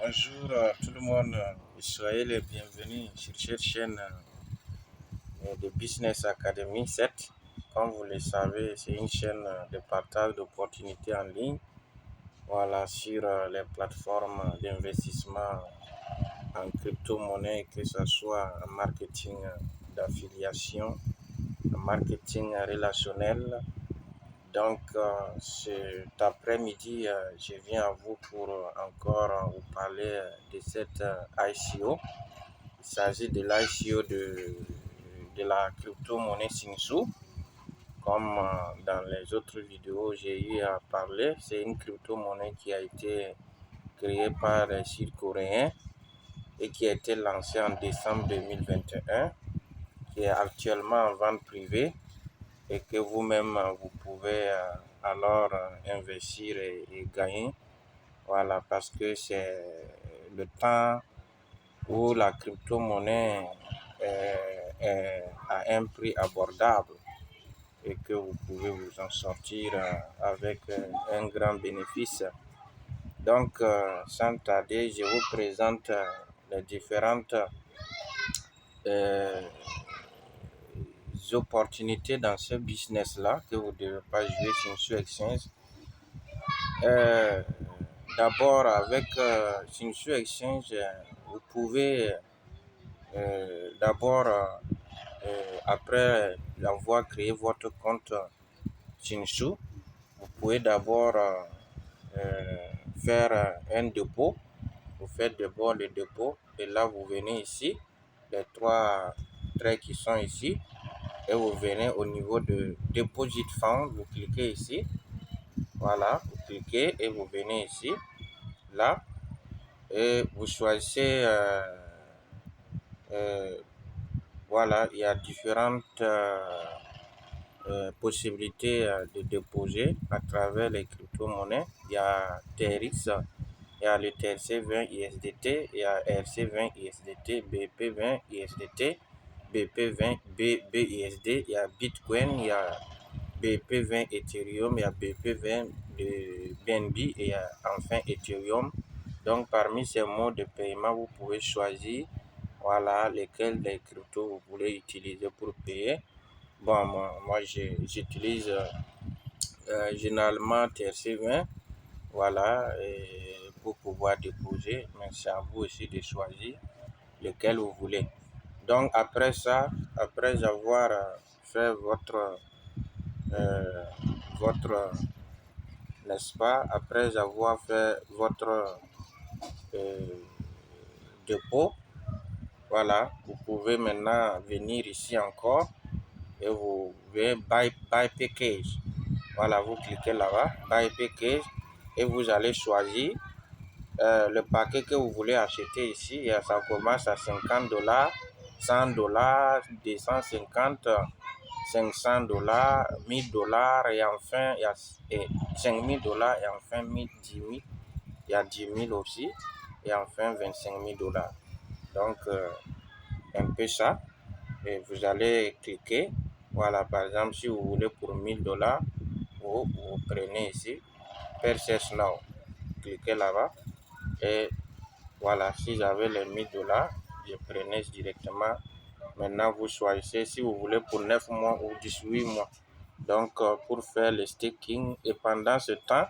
Bonjour tout le monde, soyez les bienvenus sur cette chaîne de Business Academy 7. Comme vous le savez, c'est une chaîne de partage d'opportunités en ligne, sur les plateformes d'investissement en crypto-monnaie, que ce soit en marketing d'affiliation, en marketing relationnel. Donc, cet après-midi, je viens à vous pour encore vous parler de cette ICO. Il s'agit de l'ICO de la crypto-monnaie Singsu. Comme dans les autres vidéos, j'ai eu à parler. C'est une crypto-monnaie qui a été créée par les Sud-Coréens et qui a été lancée en décembre 2021, qui est actuellement en vente privée, et que vous-même vous pouvez alors investir et gagner. Voilà, parce que c'est le temps où la crypto-monnaie a un prix abordable et que vous pouvez vous en sortir avec un grand bénéfice. Donc, sans tarder, je vous présente les différentes opportunités dans ce business-là que vous ne devez pas jouer sur Exchange. D'abord, avec Shinsu Exchange, vous pouvez après avoir créé votre compte Shinsu, vous pouvez d'abord faire un dépôt. Vous faites d'abord le dépôt et là vous venez ici, les trois traits qui sont ici, et vous venez au niveau de Deposit Fund, vous cliquez ici. Voilà, vous cliquez et vous venez ici, là, et vous choisissez, voilà, il y a différentes possibilités de déposer à travers les crypto-monnaies. Il y a TRX, il y a le TRC20 ISDT, il y a RC20 ISDT, BP20 ISDT, BP20 BISD, il y a Bitcoin, il y a BP20 Ethereum, il y a BP20 de BNB et il y a enfin Ethereum. Donc parmi ces modes de paiement, vous pouvez choisir lesquels des cryptos vous voulez utiliser pour payer. Bon, moi j'utilise généralement TRC20, et pour pouvoir déposer, mais c'est à vous aussi de choisir lequel vous voulez. Donc après ça, après avoir fait votre n'est-ce pas, après avoir fait votre dépôt, vous pouvez maintenant venir ici encore et vous voyez buy package. Voilà, vous cliquez là-bas, buy package, et vous allez choisir le paquet que vous voulez acheter ici. Et ça commence à $50, $100, 250, $500, $1000, et enfin il y a $5000 et enfin 1000, 10 000. Il y a 10 000 aussi et enfin $25 000. Donc un peu ça, et vous allez cliquer. Voilà, par exemple, si vous voulez pour $1000, vous prenez ici Purchase Now, cliquez là-bas, et voilà, si j'avais les $1000, je prenais directement. Maintenant vous choisissez si vous voulez pour 9 mois ou 18 mois. Donc pour faire le staking, et pendant ce temps,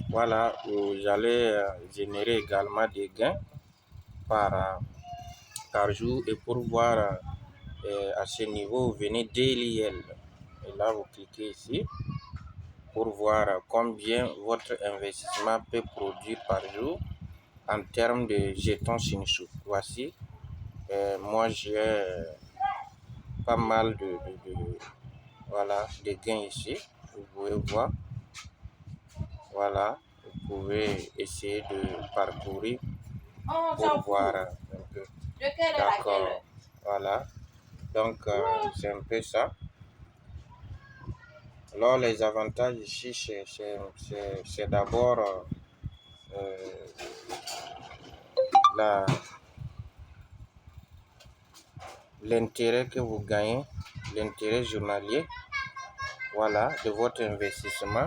voilà, vous allez générer également des gains par jour. Et pour voir à ce niveau, vous venez DLL, et là vous cliquez ici pour voir combien votre investissement peut produire par jour en termes de jetons Shinsu. Voici, moi j'ai pas mal de gains ici, vous pouvez voir. Voilà, vous pouvez essayer de parcourir pour voir un peu. D'accord, voilà. Donc, c'est un peu ça. Alors, les avantages ici, c'est d'abord l'intérêt que vous gagnez, l'intérêt journalier, de votre investissement.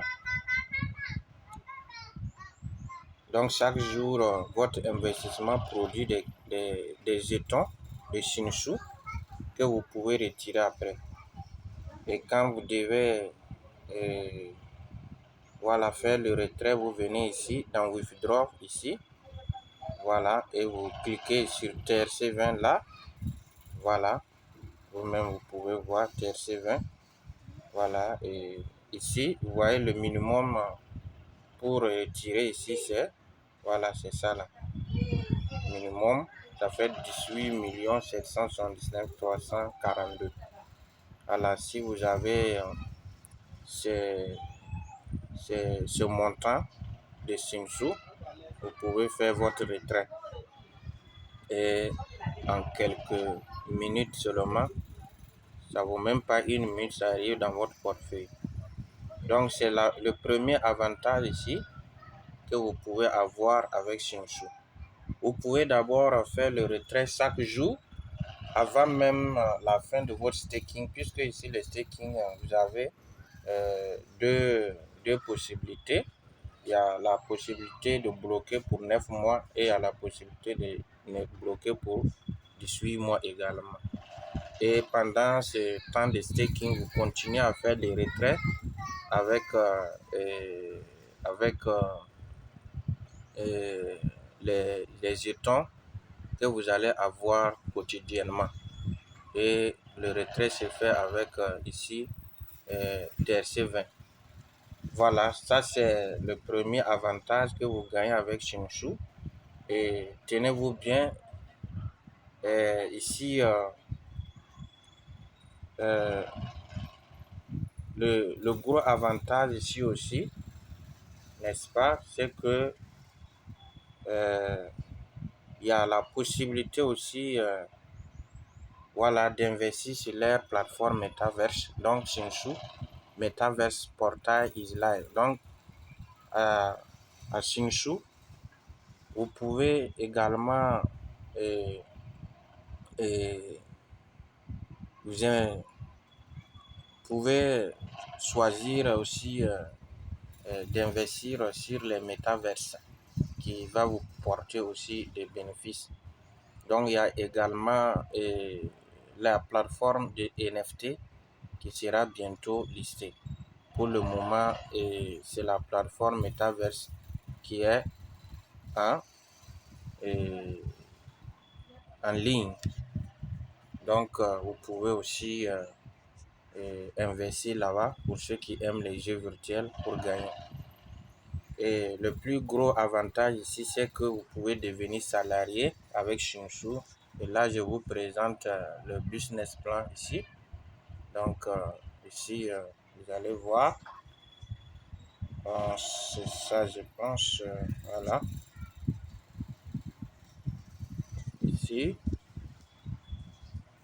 Donc chaque jour, votre investissement produit des jetons de Shinshu que vous pouvez retirer après. Et quand vous devez voilà, faire le retrait, vous venez ici dans Withdraw ici. Voilà, et vous cliquez sur TRC20 là. Voilà, vous-même vous pouvez voir TRC20. Voilà, et ici, vous voyez le minimum pour retirer ici, c'est voilà, c'est ça là. Minimum, ça fait 18 779 342. Voilà, si vous avez ce montant de 5 jours, vous pouvez faire votre retrait. Et en quelques minutes seulement, ça vaut même pas une minute, ça arrive dans votre portefeuille. Donc c'est le premier avantage ici que vous pouvez avoir avec Shinshu. Vous pouvez d'abord faire le retrait chaque jour avant même la fin de votre staking, puisque ici le staking, vous avez deux possibilités. Il y a la possibilité de bloquer pour 9 mois et il y a la possibilité de bloquer pour 18 mois également. Et pendant ce temps de staking, vous continuez à faire des retraits avec, les jetons que vous allez avoir quotidiennement. Et le retrait se fait avec ici TRC20. Voilà, ça c'est le premier avantage que vous gagnez avec Shinshu. Et tenez-vous bien, ici, le gros avantage ici aussi, n'est-ce pas, c'est que il y a la possibilité aussi voilà, d'investir sur leur plateforme Metaverse, donc Shinshu, Metaverse Portal is live. Donc, à Shinshu, vous pouvez également vous pouvez choisir aussi d'investir sur les métaverses qui va vous porter aussi des bénéfices. Donc il y a également la plateforme de NFT qui sera bientôt listée. Pour le moment, c'est la plateforme Metaverse qui est en, en ligne. Donc vous pouvez aussi investir là-bas pour ceux qui aiment les jeux virtuels pour gagner. Et le plus gros avantage ici, c'est que vous pouvez devenir salarié avec Shinshu. Et là, je vous présente le business plan ici. Donc, ici, vous allez voir. C'est ça, je pense. Voilà. Ici.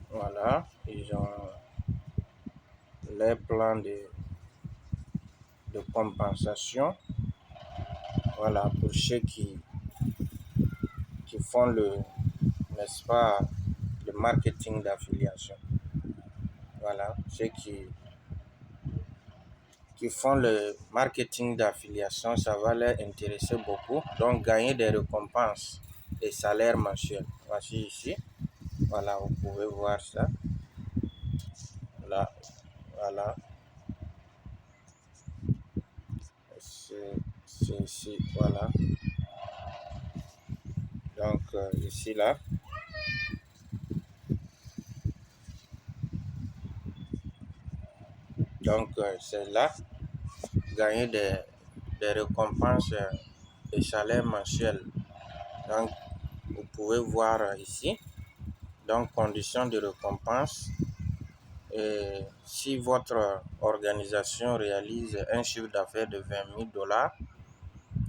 Voilà. Ils ont les plans de compensation. Voilà, pour ceux qui font n'est-ce pas, le marketing d'affiliation. Voilà, ceux qui font le marketing d'affiliation, ça va leur intéresser beaucoup. Donc, gagner des récompenses et salaires mensuels. Voici ici. Voilà, vous pouvez voir ça. Là, voilà. C'est ici, voilà. Donc, ici, là. Donc, c'est là. Gagner des récompenses et salaires mensuels. Donc, vous pouvez voir ici. Donc, conditions de récompense. Et si votre organisation réalise un chiffre d'affaires de 20 000 dollars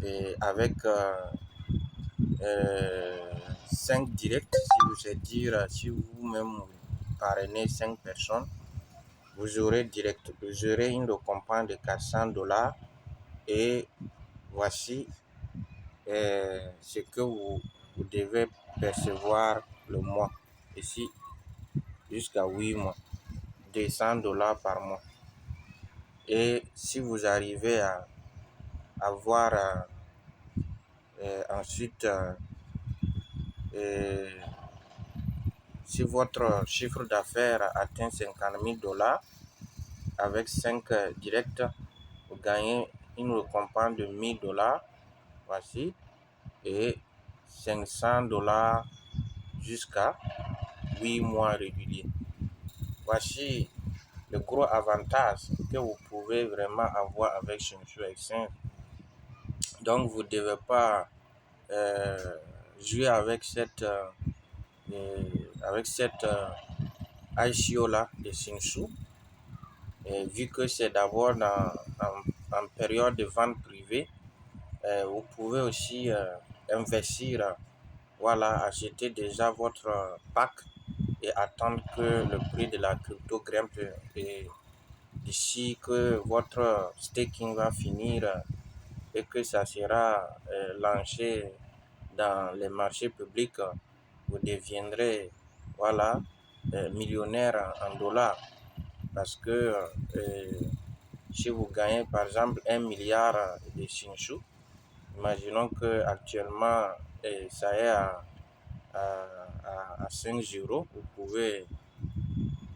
et avec 5 directs, si vous-même parrainez 5 personnes, vous aurez une récompense de 400 dollars et voici ce que vous devez percevoir le mois. Ici, jusqu'à 8 mois, 200 dollars par mois. Et si vous arrivez à avoir Ensuite, si votre chiffre d'affaires atteint 50 000 dollars, avec 5 directs, vous gagnez une récompense de 1000 dollars. Voici. Et 500 dollars jusqu'à 8 mois réguliers. Voici le gros avantage que vous pouvez vraiment avoir avec Shinshu Exchange. Donc, vous ne devez pas jouer avec cette ICO là de Shinshu. Et vu que c'est d'abord en période de vente privée, vous pouvez aussi investir, voilà, acheter déjà votre pack et attendre que le prix de la crypto grimpe. Et d'ici que votre staking va finir et que ça sera lancé dans les marchés publics, vous deviendrez, voilà, millionnaire en dollars. Parce que si vous gagnez par exemple 1 milliard de Shinshu, imaginons que actuellement ça est à 5 euros, vous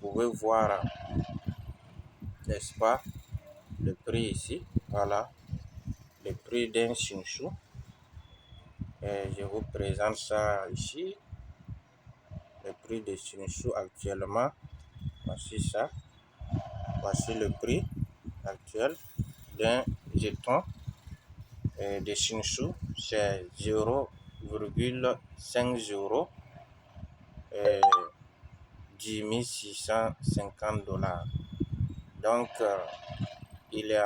pouvez voir, n'est-ce pas, le prix ici. Voilà, le prix d'un Shinshu. Je vous présente ça ici. Le prix de Shinshu actuellement. Voici ça. Voici le prix actuel d'un jeton de Shinshu. C'est 0,5 euros. 10 650 dollars. Donc, il est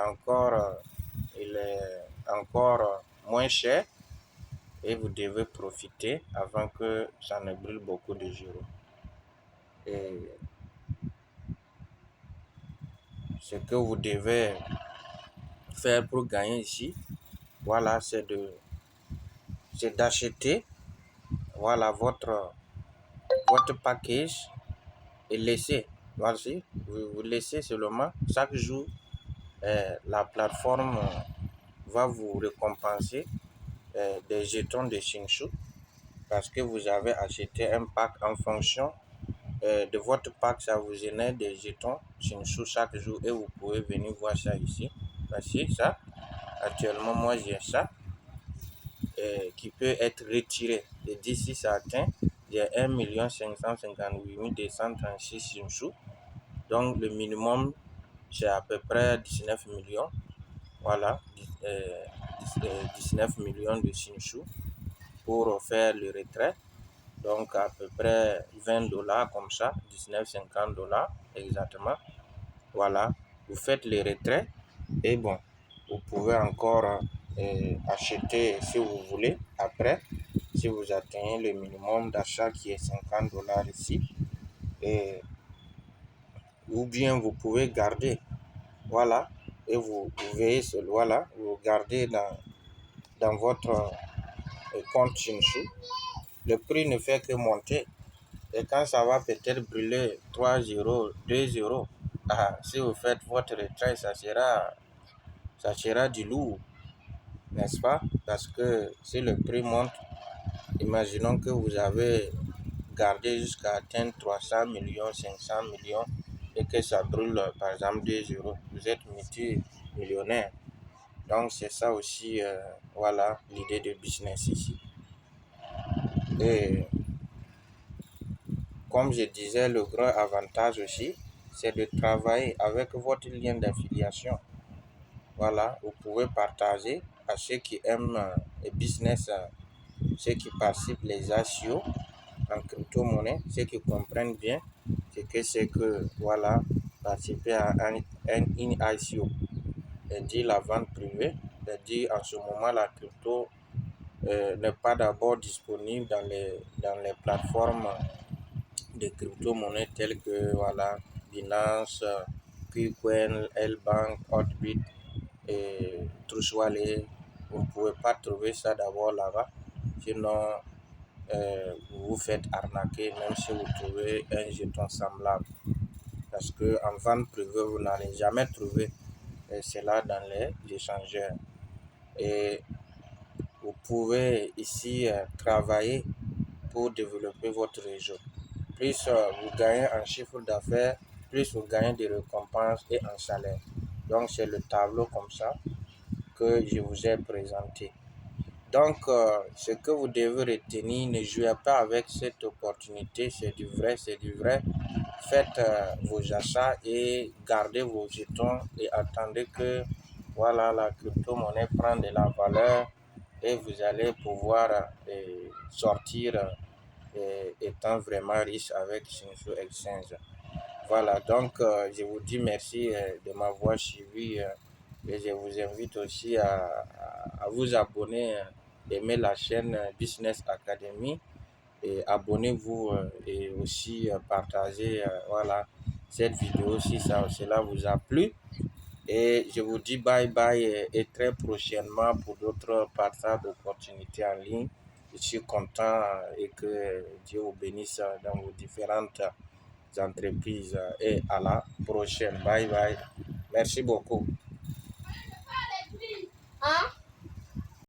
encore moins cher et vous devez profiter avant que ça ne brûle beaucoup de euros. Et ce que vous devez faire pour gagner ici, voilà, c'est d'acheter, voilà, votre package et laisser, voici, vous laissez seulement chaque jour. La plateforme va vous récompenser des jetons de Shinshu parce que vous avez acheté un pack. En fonction de votre pack, ça vous génère des jetons Shinshu chaque jour et vous pouvez venir voir ça ici. Voici ça. Actuellement, moi j'ai ça qui peut être retiré. Et d'ici ça atteint, j'ai 1 558 236 Shinshu. Donc le minimum, c'est à peu près 19 millions. Voilà, 19 millions de Shinshu pour faire le retrait. Donc à peu près 20 dollars comme ça, 19,50 dollars exactement. Voilà, vous faites le retrait et bon, vous pouvez encore acheter si vous voulez après, si vous atteignez le minimum d'achat qui est 50 dollars ici. Et, ou bien vous pouvez garder, voilà, et vous veillez seul, voilà, vous gardez dans votre compte Shinshu. Le prix ne fait que monter. Et quand ça va peut-être brûler 3 euros, 2 euros, si vous faites votre retrait, ça sera du lourd, n'est-ce pas? Parce que si le prix monte, imaginons que vous avez gardé jusqu'à atteindre 300 millions, 500 millions et que ça brûle par exemple 2 euros. Vous êtes multimillionnaire. Donc c'est ça aussi, voilà, l'idée de business ici. Et comme je disais, le grand avantage aussi, c'est de travailler avec votre lien d'affiliation. Voilà, vous pouvez partager à ceux qui aiment le business, ceux qui participent les ICO en crypto-monnaie, ceux qui comprennent bien ce que c'est que, voilà, participer à une ICO. C'est-à-dire la vente privée, c'est-à-dire en ce moment la crypto n'est pas d'abord disponible dans les plateformes de crypto-monnaies telles que, voilà, Binance, KuCoin, L-Bank, Hotbit et Trust Wallet. Vous ne pouvez pas trouver ça d'abord là-bas. Sinon, vous vous faites arnaquer même si vous trouvez un jeton semblable. Parce qu'en vente privée, vous n'allez jamais trouver cela dans les échangeurs. Et vous pouvez ici travailler pour développer votre réseau. Plus vous gagnez en chiffre d'affaires, plus vous gagnez des récompenses et en salaire. Donc c'est le tableau comme ça que je vous ai présenté. Donc ce que vous devez retenir, ne jouez pas avec cette opportunité, c'est du vrai. Faites vos achats et gardez vos jetons et attendez que voilà, la crypto-monnaie prend de la valeur et vous allez pouvoir sortir étant vraiment riche avec Shinsu Exchange. Voilà, donc je vous dis merci de m'avoir suivi et je vous invite aussi à vous abonner, aimer la chaîne Business Academy et abonnez-vous et aussi partagez voilà, cette vidéo si cela vous a plu. Et je vous dis bye bye et très prochainement pour d'autres partages d'opportunités en ligne. Je suis content et que Dieu vous bénisse dans vos différentes entreprises et à la prochaine. Bye bye. Merci beaucoup.